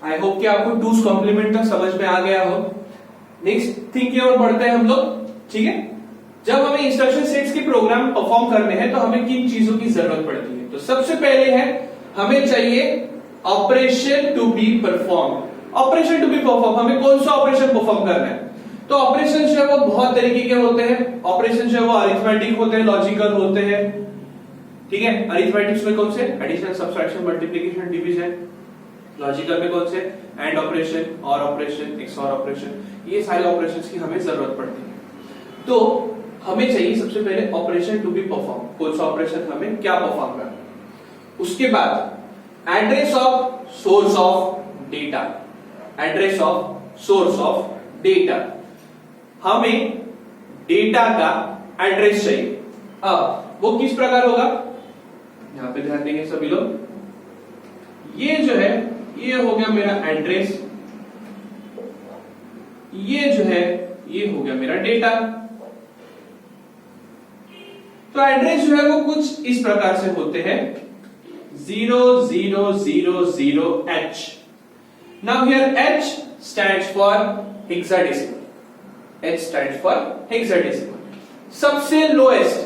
I hope कि आपको twos complement तक समझ में आ गया हो। नेक्स्ट थिंग की ओर बढ़ते हैं हम लोग, ठीक है। जब हमें इंस्ट्रक्शन सेट्स के प्रोग्राम परफॉर्म करने हैं तो हमें किन चीजों की जरूरत पड़ती है? तो सबसे पहले है हमें चाहिए operation to be perform. Operation to be perform, हमें कौन सा ऑपरेशन परफॉर्म करना है? तो ऑपरेशन जो है वो बहुत तरीके के होते हैं। ऑपरेशन जो है वो अरिथमेटिक होते हैं, लॉजिकल होते हैं, ठीक है। अरिथमेटिक्स में कौन से? Addition, subtraction, multiplication, division. Logical में कौन से? And operation, or operation, XOR operation. ये सारे ऑपरेशंस की हमें जरूरत पड़ती है। तो हमें चाहिए सबसे पहले ऑपरेशन टू बी परफॉर्म। कौन सा ऑपरेशन हमें क्या परफॉर्म करना है? उसके बाद address of source of data. Address of source of data, हमें डेटा का एड्रेस चाहिए। अब वो किस प्रकार होगा, यहां पे ध्यान देंगे सभी लोग। ये जो है ये हो गया मेरा एड्रेस, ये जो है ये हो गया मेरा डेटा। तो एड्रेस जो है वो कुछ इस प्रकार से होते हैं 0000H। Now here H stands for hexadecimal. H stands for hexadecimal. सबसे लोएस्ट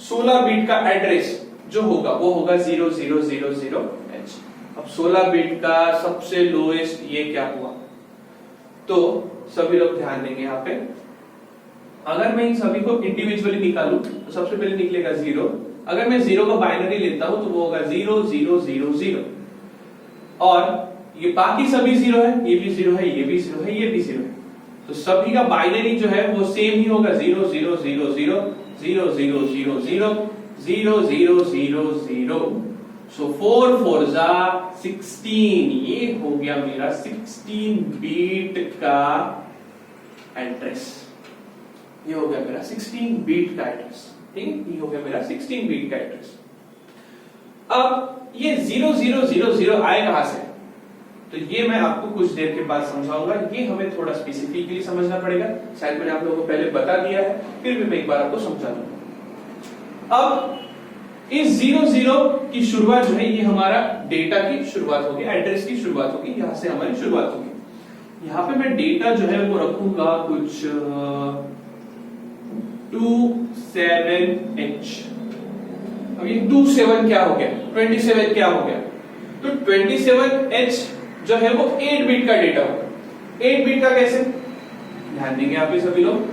16 बिट का एड्रेस जो होगा वो होगा 0000H। अब 16 बिट का सबसे लोएस्ट ये क्या हुआ? तो सभी लोग ध्यान देंगे यहां पे। अगर मैं इन सभी को इंडिविजुअली निकालूं तो सबसे पहले निकलेगा 0। अगर मैं 0 का बाइनरी लेता हूं तो वो होगा 0000। और ये बाकी सभी 0 है, ये भी 0 है, ये भी 0 है, ये भी 0 है। तो सभी का बाइनरी जो है वो सेम ही होगा 0000000000। सो 4 4 जा 16। ये हो गया मेरा 16 बीट का एड्रेस। ये हो गया मेरा 16 बीट का एड्रेस, ठीक है। ये हो गया मेरा 16 बीट का एड्रेस। अब ये 0000 आए कहां से? तो ये मैं आपको कुछ देर के बाद समझाऊंगा। ये हमें थोड़ा स्पेसिफिकली समझना पड़ेगा। शायद मैंने आप लोगों को पहले बता दिया है, फिर भी मैं एक बार आपको समझा दूंगा। अब इस 00 की शुरुआत जो है ये हमारा डेटा की शुरुआत होगी, एड्रेस की शुरुआत होगी, यहां से हमारी शुरुआत होगी। यहां पे मैं डेटा जो है वो रखूंगा कुछ 27H। अब ये 27 क्या हो गया? 27 क्या हो गया? तो 27H जो है वो 8 बिट का डेटा होगा। 8 बिट का कैसे? ध्यान देंगे आप ये सभी लोग।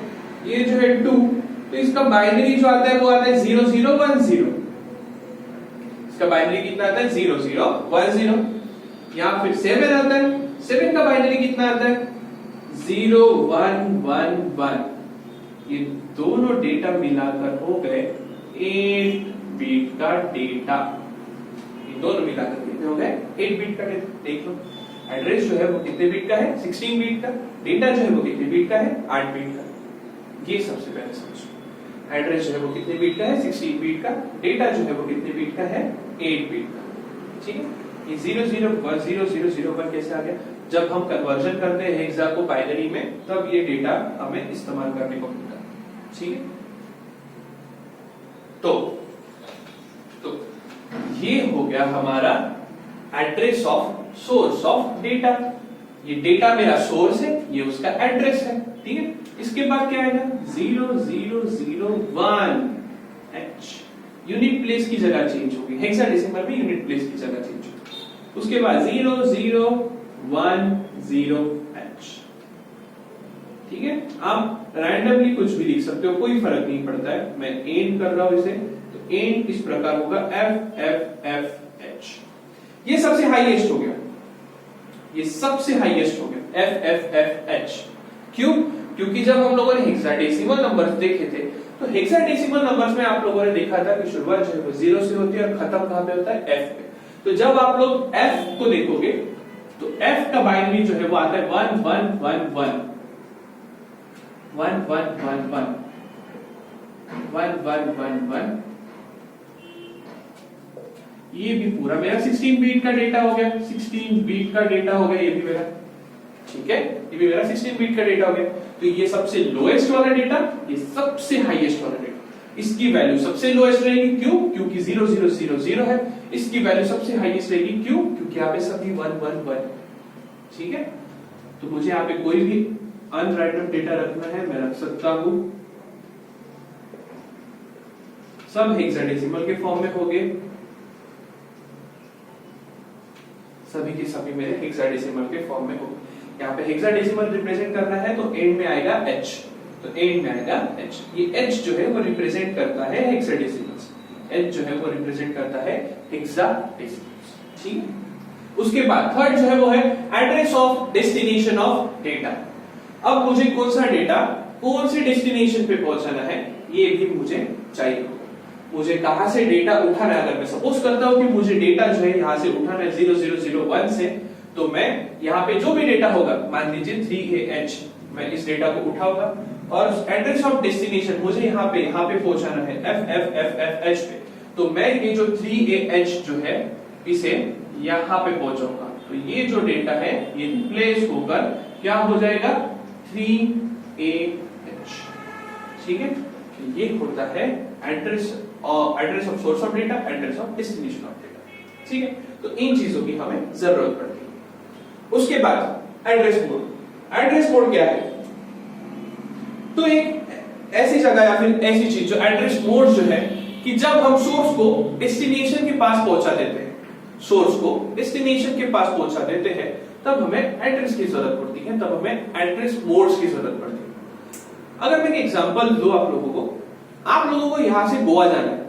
ये जो है 2, तो इसका बाइनरी जो आता है वो आता है 0010। इसका बाइनरी कितना आता है? 0010। यहां फिर 7 आता है, 7 का बाइनरी कितना आता है? 0111। ये दोनों डेटा मिलाकर हो गए 8 बिट का डेटा। ये दोनों मिलाकर कितने हो गए? 8 बिट का डेटा। देख लो एड्रेस जो है वो कितने बिट का है? 16 बिट का। डेटा जो है वो कितने बिट का है? 8 बिट का। ये सबसे पहले समझो। एड्रेस जो है वो कितने बिट का है? 16 बिट का। डेटा जो है वो कितने बिट का है? 8 बिट का, ठीक है। ये 00100001 कैसे आ गया? जब हम कन्वर्जन करते हैं हेक्सा को बाइनरी में, तब ये डेटा हमें इस्तेमाल करने को मिलता है, ठीक है। तो ये हो गया हमारा address of source of data. ये डेटा मेरा सोर्स है, ये उसका एड्रेस है, ठीक है। इसके बाद क्या आएगा? 0001H। यूनिट प्लेस की जगह चेंज होगी, हेक्साडेसिमल में यूनिट प्लेस की जगह चेंज होगी। उसके बाद 0010H, ठीक है। आप रैंडमली कुछ भी लिख सकते हो, कोई फर्क नहीं पड़ता है। मैं एंड कर रहा हूं इसे, तो एंड इस प्रकार होगा FFFH। ये सबसे हाईएस्ट हो गया, ये सबसे हाईएस्ट हो गया FFFH। क्यों? क्योंकि जब हम लोगों ने हेक्साडेसिमल नंबर्स देखे थे, तो हेक्साडेसिमल नंबर्स में आप लोगों ने देखा था कि शुरुआत जो है वो 0 से होती है और खत्म कहां पे होता है? F पे। तो जब आप लोग F को देखोगे तो F का बाइनरी जो है वो आता है 1111 1111 1111। ये भी पूरा मेरा 16 बीट का डेटा हो गया, 16 बीट का डेटा हो गया ये भी मेरा, ठीक है। ये भी मेरा 16 बीट का डेटा हो गया। तो ये सबसे लोएस्ट वाला डेटा, ये सबसे हाईएस्ट वाला डेटा। इसकी वैल्यू सबसे लोएस्ट रहेगी। क्यों? क्योंकि 0000 है, इसकी वैल्यू सबसे हाईएस्ट रहेगी। क्यों? क्योंकि यहाँ पे सभी 1 1 1, ठीक है। तो मुझे यहाँ पे कोई भी अनरैंडम डेटा रखना है, मैं रख सकता हूं। सब हेक्साडेसिमल के फॉर्म में होंगे, सभी के सभी मेरे हेक्साडेसिमल के फॉर्म में होंगे। यहाँ पे हेक्साडेसिमल रिप्रेजेंट करना है तो एंड में आएगा h, तो एंड में आएगा h। ये h जो है वो रिप्रेजेंट करता है हेक्साडेसिमल्स, h जो है वो रिप्रेजेंट करता है हेक्साडेसिमल्स, ठीक है। उसके बाद थर्ड जो है वो है address of destination of data. अब मुझे कौन सा डेटा कौन से डेस्टिनेशन पे पहुंचाना है ये भी मुझे चाहिए। मुझे कहां से डेटा उठाना है, अगर मैं सपोज करता हूं कि मुझे डेटा जो है यहां से उठाना है 0001 से, तो मैं यहाँ पे जो भी डेटा होगा, मान लीजिए 3AH, मैं इस डेटा को उठाऊंगा और एड्रेस ऑफ डेस्टिनेशन मुझे यहाँ पे पहुंचाना है FFFFH पे, तो मैं ये जो 3AH जो है इसे यहाँ पे पहुंचाऊंगा। तो ये जो डेटा है ये रिप्लेस होकर क्या हो जाएगा 3AH, ठीक है। ये होता है address of source of data, address of destination of data, ठीक है। तो इन चीजों की हमें जरूरत पड़ती है। उसके बाद एड्रेस मोड। एड्रेस मोड क्या है? तो एक ऐसी जगह या फिर ऐसी चीज जो एड्रेस मोड जो है कि जब हम सोर्स को डेस्टिनेशन के पास पहुंचा देते हैं, सोर्स को डेस्टिनेशन के पास पहुंचा देते हैं, तब हमें एड्रेस की जरूरत पड़ती है, तब हमें एड्रेस मोड्स की जरूरत पड़ती है। अगर मैं एक एग्जांपल दूं आप लोगों को यहां से गोवा जाना है,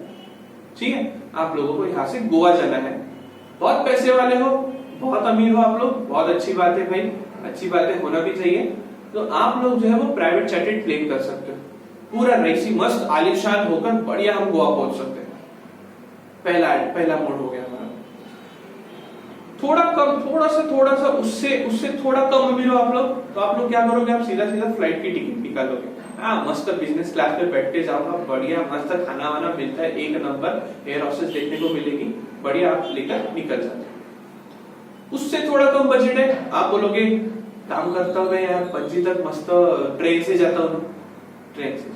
ठीक है। आप लोगों को यहां से गोवा जाना है, बहुत पैसे वाले हो, बहुत अमीर हो आप लोग, बहुत अच्छी बात है भाई, अच्छी बात है, होना भी चाहिए। तो आप लोग जो है वो प्राइवेट चार्टर्ड प्लेन कर सकते हो, पूरा रईसी मस्त आलिशान होकर बढ़िया हम गोवा पहुंच सकते हैं। पहला मोड हो गया हमारा। थोड़ा सा उससे थोड़ा कम अमीर हो आप लोग, तो आप लोग क्या करोगे, आप सीधा फ्लाइट की टिकट निकालोगे। हाँ, मस्त बिजनेस क्लास पे बैठ के जाओगे, बढ़िया मस्त खाना वाना मिलता है, एक नंबर एयर हॉस्टेस देखने को मिलेगी, बढ़िया आप लेकर निकल जाते हैं। उससे थोड़ा कम बजट है, आप बोलोगे काम करता हूँ यार, पणजी तक मस्त ट्रेन से जाता हूँ, ट्रेन से।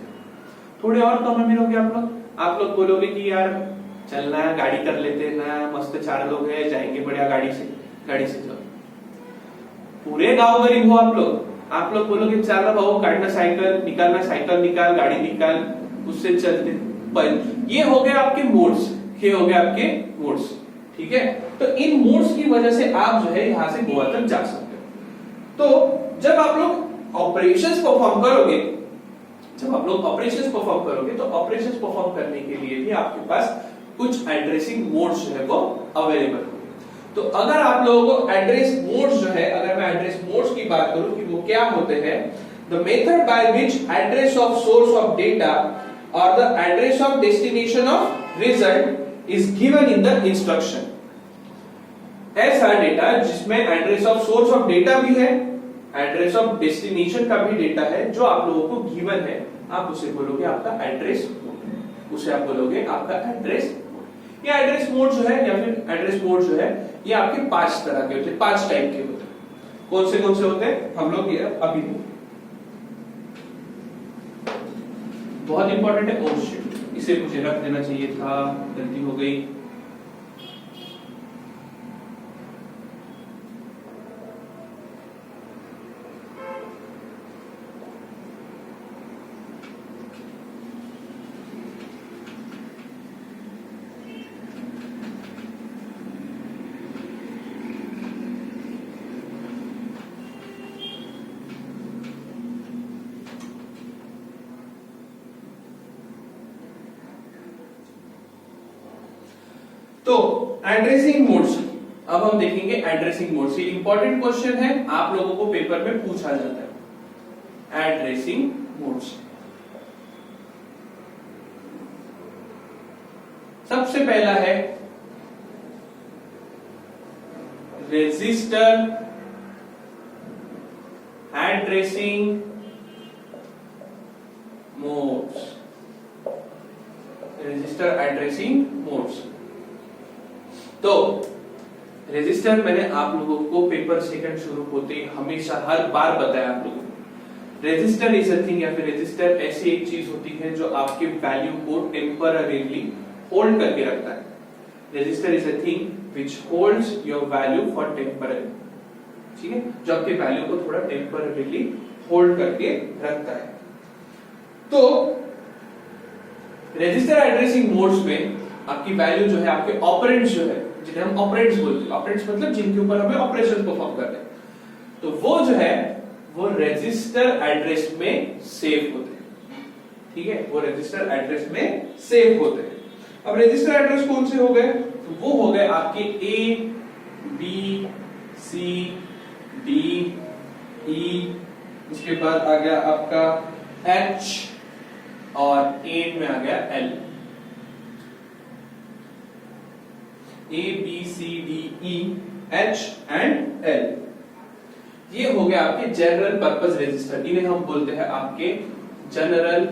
थोड़े और कम अमीर होगे आप लोग बोलोगे कि यार चलना है, गाड़ी कर लेते हैं ना, मस्त 4 लोग हैं, जाएंगे बढ़िया गाड़ी से जाओ। पूरे गांव गरीब हो आप लोग बोलोगे चल भाऊ, काटना साइकिल निकाल, गाड़ी निकाल, उससे चलते। पर ये हो गए आपके मोड्स, ठीक है। तो इन मोड्स की वजह से आप जो है यहां से गोवा तक जा सकते हो। तो जब आप लोग ऑपरेशंस परफॉर्म करोगे, तो ऑपरेशंस परफॉर्म करने के लिए भी आपके पास कुछ एड्रेसिंग मोड्स जो है वो अवेलेबल होंगे। तो अगर आप लोगों को एड्रेस मोड्स जो है, अगर मैं एड्रेस मोड्स की बात करूं कि वो क्या होते हैं, the method by which address of source of data और the address of destination of result is given in the instruction. ऐसा डेटा जिसमें address of source of data भी है, एड्रेस ऑफ डेस्टिनेशन का भी डेटा है, जो आप लोगों को गिवन है, आप उसे बोलोगे आपका एड्रेस मोड, उसे आप बोलोगे आपका एड्रेस मोड। ये एड्रेस मोड जो है या फिर एड्रेस मोड जो है ये आपके 5 तरह के होते हैं, 5 टाइप के होते हैं। कौन से होते हैं हम लोग ये अभी बहुत इंपॉर्टेंट है। ओह शिट, इसे मुझे रख देना चाहिए था, गलती हो गई। तो एड्रेसिंग मोड्स, अब हम देखेंगे एड्रेसिंग मोड्स। ये इंपॉर्टेंट क्वेश्चन है, आप लोगों को पेपर में पूछा जाता है। एड्रेसिंग मोड्स, सबसे पहला है register addressing modes. Register addressing modes, तो रजिस्टर मैंने आप लोगों को पेपर सेकंड शुरू होते ही हमेशा हर बार बताया आप लोगों को। रजिस्टर इज अ थिंग या फिर रजिस्टर ऐसी एक चीज होती है जो आपके वैल्यू को टेम्पररीली होल्ड करके रखता है। Register is a thing which holds your value for temporary, ठीक है, जो आपके वैल्यू को थोड़ा टेम्पररीली होल्ड करके रखता है। तो रजिस्टर एड्रेसिंग मोड्स में आपकी वैल्यू जो है, आपके ऑपरेंड्स जो है, जिन्हें हम ऑपरेंड्स बोलते हैं, ऑपरेंड्स मतलब जिनके ऊपर हमें ऑपरेशन परफॉर्म करना है, तो वो जो है वो रजिस्टर एड्रेस में सेव होते हैं, ठीक है, वो रजिस्टर एड्रेस में सेव होते हैं। अब रजिस्टर एड्रेस कौन से हो गए? तो वो हो गए आपके ए बी सी डी ई, उसके बाद आ गया आपका एच और एंड में आ गया L. A B C D E H and L, ये हो गया आपके जनरल पर्पस रजिस्टर। इन्हें हम बोलते हैं आपके जनरल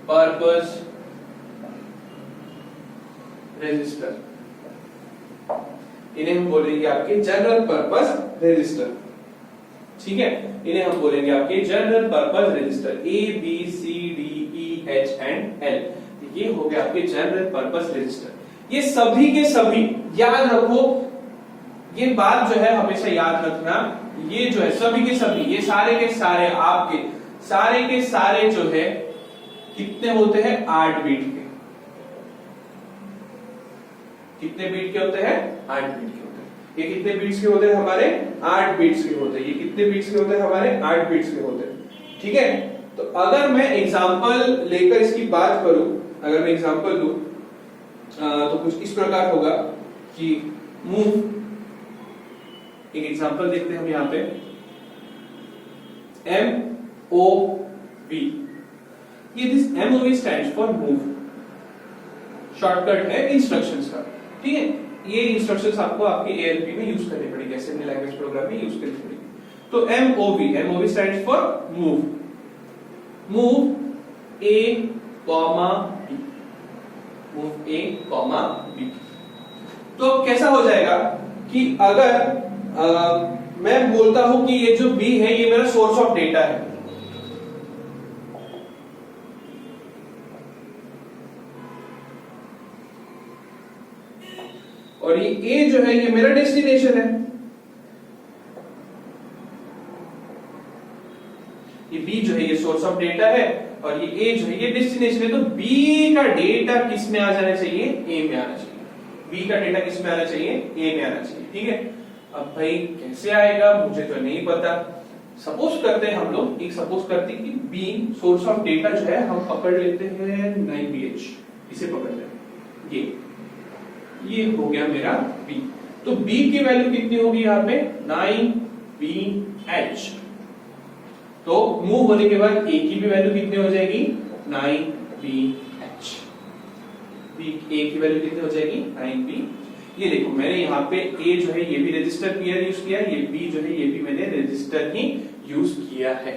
पर्पस रजिस्टर, इन्हें हम बोलेंगे आपके जनरल पर्पस रजिस्टर, ठीक है, इन्हें हम बोलेंगे आपके general purpose register. A B C D E H and L, ये हो गया आपके जनरल पर्पस रजिस्टर। ये सभी के सभी याद रखो, ये बात जो है हमेशा याद रखना, ये जो है सभी के सभी, ये सारे के सारे आपके सारे के सारे जो है कितने होते हैं? 8 बीट के। कितने बीट के होते हैं? 8 बीट के होते हैं। ये कितने बीट्स के होते हैं? हमारे 8 बीट्स के होते हैं। ये कितने बीट्स के होते हैं? हमारे 8 बीट्स के होते हैं, ठीक है। तो अगर मैं एग्जांपल लेकर इसकी बात करूं, अगर मैं एग्जांपल लूं तो कुछ इस प्रकार होगा कि मूव, एक एग्जांपल देखते हैं हम यहां पे, MOV, ये this MOV stands for move, shortcut है इंस्ट्रक्शंस का, ठीक है। ये इंस्ट्रक्शंस आपको आपके ALP में यूज करनी पड़ेगी, असेंबली लैंग्वेज प्रोग्राम में यूज करनी पड़ेगी। तो MOV stands for move, move A, B, move A, B। तो कैसा हो जाएगा कि अगर मैं बोलता हूं कि ये जो B है ये मेरा सोर्स ऑफ डेटा है, और ये A जो है ये मेरा डेस्टिनेशन है, ये B जो है ये सोर्स ऑफ डेटा है, और ये A जो है ये डेस्टिनेशन है। तो B का डेटा किस में आ जाना चाहिए? A में आना चाहिए। B का डेटा किस में आना चाहिए? A में आना चाहिए, ठीक है। अब भाई कैसे आएगा मुझे तो नहीं पता। सपोज करते हैं हम लोग, एक सपोज करते हैं कि B सोर्स ऑफ डेटा जो है हम पकड़ लेते हैं 9BH, इसे पकड़ लेते हैं, ये हो गया मेरा B। तो B की वैल्यू कितनी होगी यहाँ पे? 9BH। तो मूव होने के बाद A की भी वैल्यू कितनी हो जाएगी? 9BH। A की वैल्यू कितनी हो जाएगी? 9B। ये देखो मैंने यहाँ पे A जो है ये भी रजिस्टर पेयर यूज किया है, ये B जो है ये भी मैंने रजिस्टर ही यूज किया है,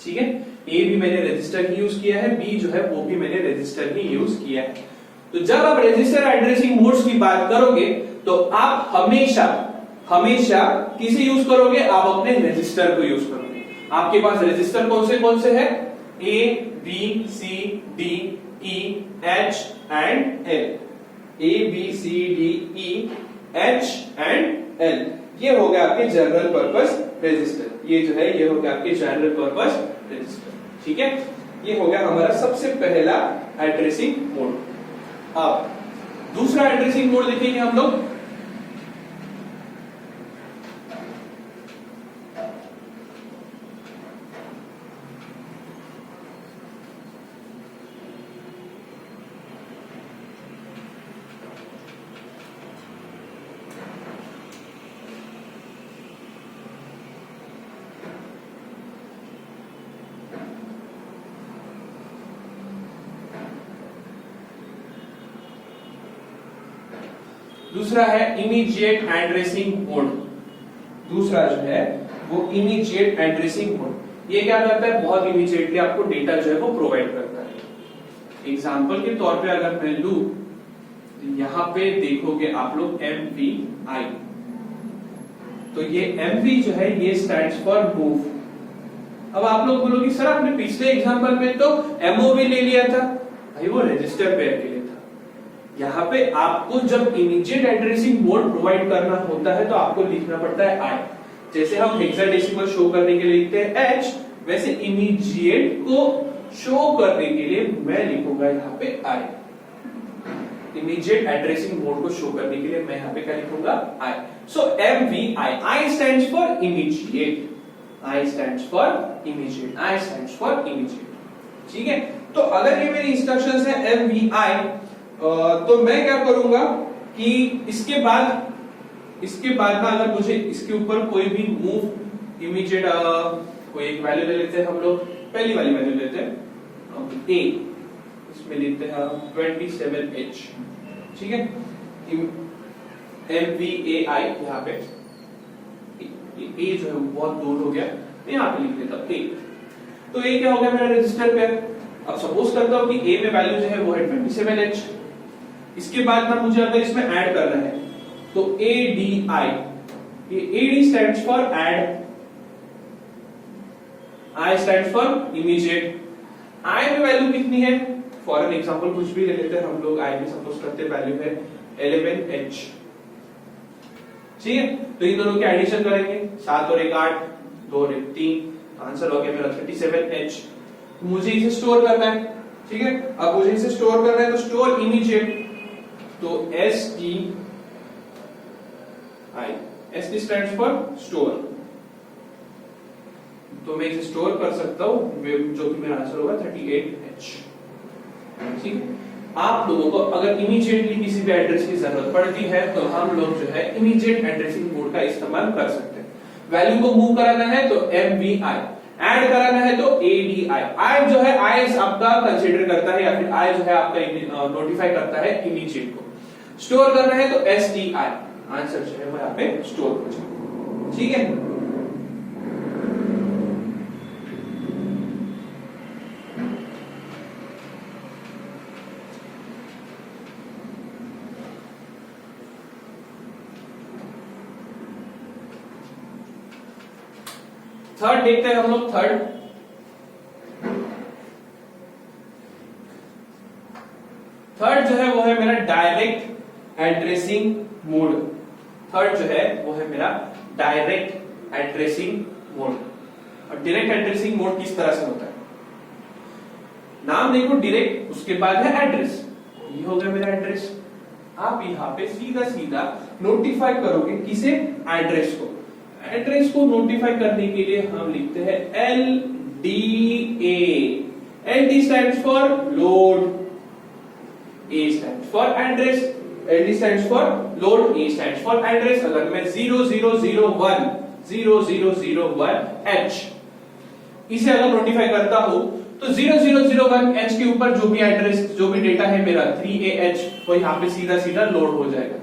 ठीक है। A भी मैंने रजिस्टर ही यूज किया है, B जो है वो भी मैंने रजिस्टर ही यूज किया है। तो जब आप रजिस्टर एड्रेसिंग मोड्स की बात करोगे तो आप हमेशा हमेशा किसे यूज करोगे? आप अपने रजिस्टर को यूज करोगे। आपके पास रजिस्टर कौन से है? A, B, C, D, E, H and L। A, B, C, D, E, H and L, ये हो गया आपके जनरल पर्पस रजिस्टर। ये जो है ये हो गया आपके जनरल पर्पस रजिस्टर, ठीक है। ये हो गया हमारा सबसे पहला एड्रेसिंग मोड। अब दूसरा एड्रेसिंग मोड देखेंगे हम लोग। दूसरा है इमीडिएट एड्रेसिंग मोड। दूसरा जो है वो इमीडिएट एड्रेसिंग मोड। ये क्या करता है? बहुत इमीडिएटली आपको डेटा जो है वो प्रोवाइड करता है। एग्जांपल के तौर पे अगर मैं लूं, यहां पे देखोगे आप लोग MVI, तो ये MV जो है ये स्टैंड्स फॉर मूव। अब आप लोग बोलोगे सर आपने पिछले एग्जांपल में तो MOV ले लिया था। भाई वो रजिस्टर पेयर के लिए था, यहाँ पे आपको जब इमीडिएट एड्रेसिंग मोड प्रोवाइड करना होता है तो आपको लिखना पड़ता है आई। जैसे हम हेक्साडेसिमल शो करने के लिए लिखते हैं एच, वैसे इमीडिएट को शो करने के लिए मैं लिखूंगा यहाँ पे आई। इमीडिएट एड्रेसिंग मोड को शो करने के लिए मैं यहाँ पे क्या लिखूंगा आई। सो MVI, I stands for immediate, I stands for immediate, I stands for immediate. ठीक है, तो अगर ये मेरी इंस्ट्रक्शंस है MVI, तो मैं क्या करूंगा कि इसके बाद ना अगर मुझे इसके ऊपर कोई भी मूव इमीडिएट, कोई एक वैल्यू ले लेते हैं हम लोग, पहली वाली वैल्यू लेते हैं ए, इसमें लेते हैं 27H। ठीक है, MVAI, यहाँ पे ए जो है बहुत दूर हो गया, मैं यहाँ पे लिख देता हूं ए। तो ए क्या हो गया मेरा रजिस्टर पे। अब सपोज करता हूं कि ए में वैल्यू जो है वो है 27H। इसके बाद ना मुझे अगर इसमें ऐड करना है तो ADI, ये AD stands for add, I stands for immediate. I में वैल्यू कितनी है, फॉर एन एग्जांपल कुछ भी ले लेते हैं हम लोग, I में सपोज करते हैं वैल्यू है 11H। ठीक है, तो इन दोनों के एडिशन करेंगे, 7 और 1 8, 2 और 1 3, आंसर हो गया मेरा 37H। मुझे इसे स्टोर करना है। ठीक है, अब मुझे इसे स्टोर करना है तो स्टोर इमीडिएट, तो STI, ST stands for store, तो मैं इसे स्टोर कर सकता हूं, जो कि मेरा आंसर होगा 38H। ठीक है, आप लोगों को अगर इमीडिएटली किसी भी एड्रेस की जरूरत पड़ती है तो हम लोग जो है इमीडिएट एड्रेसिंग मोड का इस्तेमाल कर सकते हैं। वैल्यू को मूव कराना है तो MVI, ऐड कराना है तो ADI। आई जो है आई आपका कंसीडर करता है या फिर आई जो है आपका नोटिफाई करता है इमीडिएट को। स्टोर करना है तो STI, आंसर जो है वो यहाँ पे स्टोर हो जाएगा। ठीक है, थर्ड देखते हैं हम लोग। थर्ड जो है वो है मेरा डायरेक्ट एड्रेसिंग मोड। थर्ड जो है वो है मेरा डायरेक्ट एड्रेसिंग मोड। और डायरेक्ट एड्रेसिंग मोड किस तरह से होता है, नाम देखो डायरेक्ट, उसके बाद है एड्रेस। ये हो गया मेरा एड्रेस। आप यहाँ पे सीधा सीधा नोटिफाई करोगे किसे, एड्रेस को। एड्रेस को नोटिफाई करने के लिए हम लिखते हैं LDA। LD stands for load, A stands for address, LD stands for load, A stands for address. अगर मैं 0001 H इसे अगर नोटिफाई करता हूं तो 0001 H के ऊपर जो भी एड्रेस, जो भी डेटा है मेरा 3AH, वो यहाँ पे सीधा सीधा लोड हो जाएगा।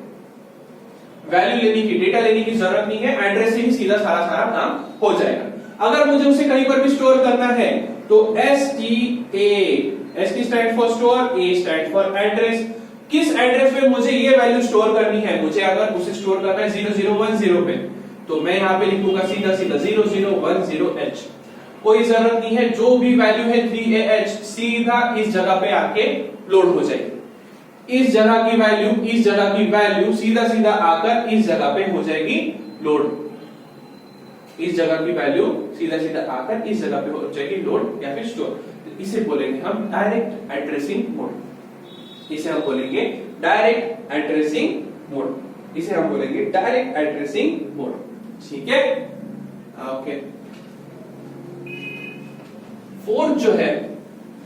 वैल्यू लेने की, डेटा लेने की जरूरत नहीं है, एड्रेस से ही सीधा सारा काम हो जाएगा। अगर मुझे उसे कहीं पर भी स्टोर करना है तो STA, ST stand for store, A stand for address. किस एड्रेस पे मुझे ये वैल्यू स्टोर करनी है, मुझे अगर उसे स्टोर करना है 0010 पे, तो मैं यहाँ पे लिखूंगा सीधा सीधा 0010H। कोई जरूरत नहीं है, जो भी वैल्यू है 3AH सीधा इस जगह पे आके लोड हो जाएगी। इस जगह की वैल्यू सीधा सीधा आकर इस जगह पे हो जाएगी लोड। इस जगह की वैल्यू सीधा सीधा आकर इस जगह पे हो जाएगी लोड या फिर स्टोर। इसे बोलेंगे हम डायरेक्ट एड्रेसिंग मोड। इसे हम बोलेंगे डायरेक्ट एड्रेसिंग मोड। इसे हम बोलेंगे डायरेक्ट एड्रेसिंग मोड। ठीक है, ओके। फोर्थ जो है,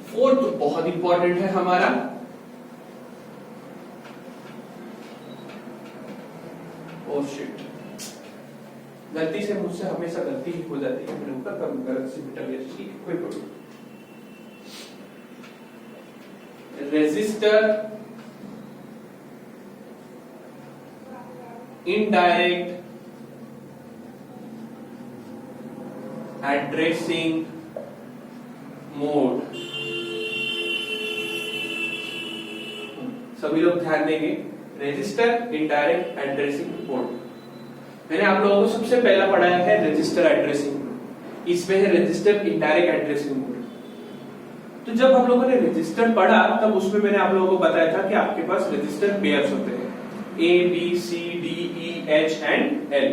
फोर्थ बहुत इंपॉर्टेंट है हमारा, ओह शिट, गलती से मुझसे हमेशा गलती ही हो जाती है मेरे ऊपर, कब गलत से मिटा गया। ठीक है, कोई problem. Register indirect addressing mode. सभी लोग ध्यान देंगे, रजिस्टर इनडायरेक्ट एड्रेसिंग मोड। मैंने आप लोगों को सबसे पहला पढ़ाया है रजिस्टर एड्रेसिंग मोड, इसमें है रजिस्टर इनडायरेक्ट एड्रेसिंग मोड। तो जब हम लोगों ने रजिस्टर पढ़ा तब उसमें मैंने आप लोगों को बताया था कि आपके पास रजिस्टर पेयर्स होते हैं A, B, C, D, E, H and L।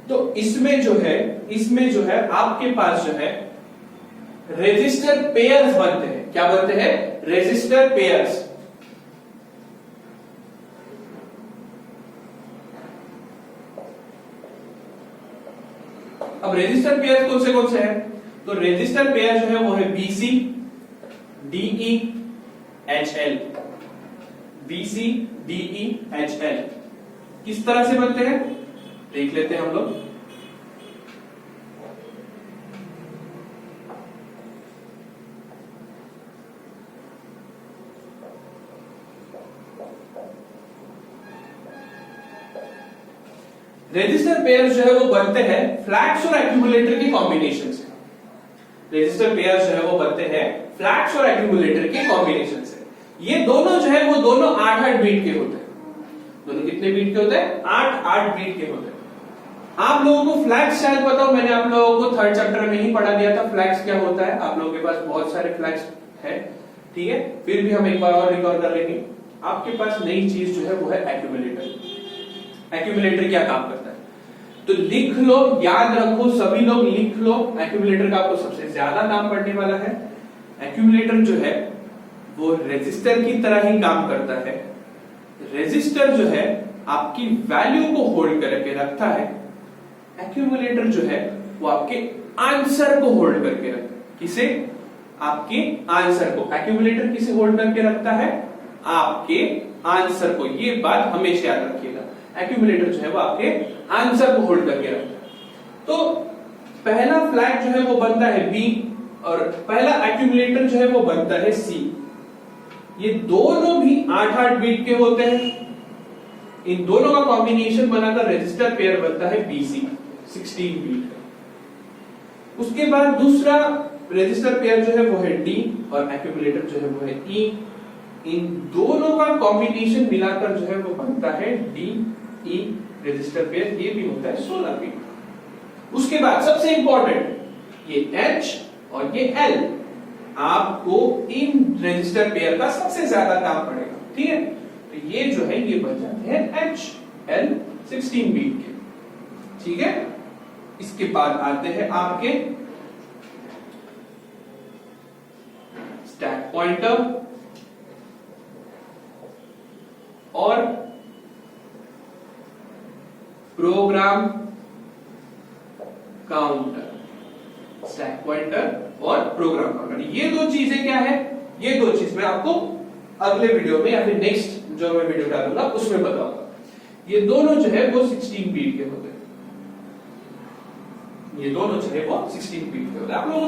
तो इसमें जो है आपके पास जो है रजिस्टर पेयर्स बनते हैं। क्या बनते हैं? Register pairs. अब रजिस्टर पेयर कौन से हैं? तो रजिस्टर पेयर जो है वो है BC, DE, HL। BC, DE, HL किस तरह से बनते हैं देख लेते हैं हम लोग। रजिस्टर पेयर जो है वो बनते हैं फ्लैग्स और एक्यूमुलेटर के कॉम्बिनेशन से। रजिस्टर पेयर जो है वो बनते हैं फ्लैग्स और एक्यूमुलेटर के कॉम्बिनेशन से। ये दोनों जो है वो दोनों 8-8 बीट के होते हैं। दोनों कितने बीट के होते हैं? 8-8 बीट के होते हैं। आप लोगों को फ्लैग्स शायद पता हो, मैंने आप लोगों को 3rd चैप्टर में ही पढ़ा दिया था फ्लैग्स क्या होता है। आप लोगों के पास बहुत सारे फ्लैग्स है, ठीक है, फिर भी हम एक बार और रिकॉर्ड कर लेंगे। आपके पास नई चीज जो है वो है एक्यूमुलेटर। एक्यूमुलेटर क्या काम करता है तो लिख लो, याद रखो, सभी लोग लिख लो। एक्यूमुलेटर का आपको सबसे ज्यादा काम पड़ने वाला है। एक्यूमुलेटर जो है वो रेजिस्टर की तरह ही काम करता है। रेजिस्टर जो है आपकी वैल्यू को होल्ड करके रखता है। एक्यूमुलेटर जो है वो आपके आंसर को होल्ड करके रखता है। किसे? आपके आंसर को। एक्यूमुलेटर किसे होल्ड करके रखता है? आपके आंसर को। ये बात हमेशा याद रखिएगा। एक्यूमुलेटर जो है वो आपके आंसर को होल्ड करके रखता है। तो पहला फ्लैग जो है वो बनता है B और पहला एक्यूमुलेटर जो है वो बनता है C। ये दोनों भी 8-8 बीट के होते हैं। इन दोनों का कॉम्बिनेशन बनाकर रजिस्टर पेयर बनता है BC 16 बीट का। उसके बाद दूसरा रजिस्टर पेयर जो है वो है D और एक्यूमुलेटर जो है वो है E। इन दोनों का कॉम्बिनेशन मिलाकर जो है वो बनता है DE रजिस्टर पेयर। ये भी होता है 16 बीट। उसके बाद सबसे इंपॉर्टेंट ये H और ये L, आपको इन रजिस्टर पेयर का सबसे ज्यादा काम पड़ेगा, ठीक है। तो ये जो है ये बन जाते हैं HL 16 बीट के, ठीक है। इसके बाद आते हैं आपके स्टैक पॉइंटर और प्रोग्राम काउंटर। स्टैक पॉइंटर और प्रोग्राम काउंटर, ये दो चीजें क्या है? ये दो चीज मैं आपको अगले वीडियो में या फिर नेक्स्ट जो मैं वीडियो डालूंगा उसमें बताऊंगा। ये दोनों जो है वो 16 बीट के होते हैं। ये दोनों जो है वो 16 बीट के होते हैं। आप लोगों को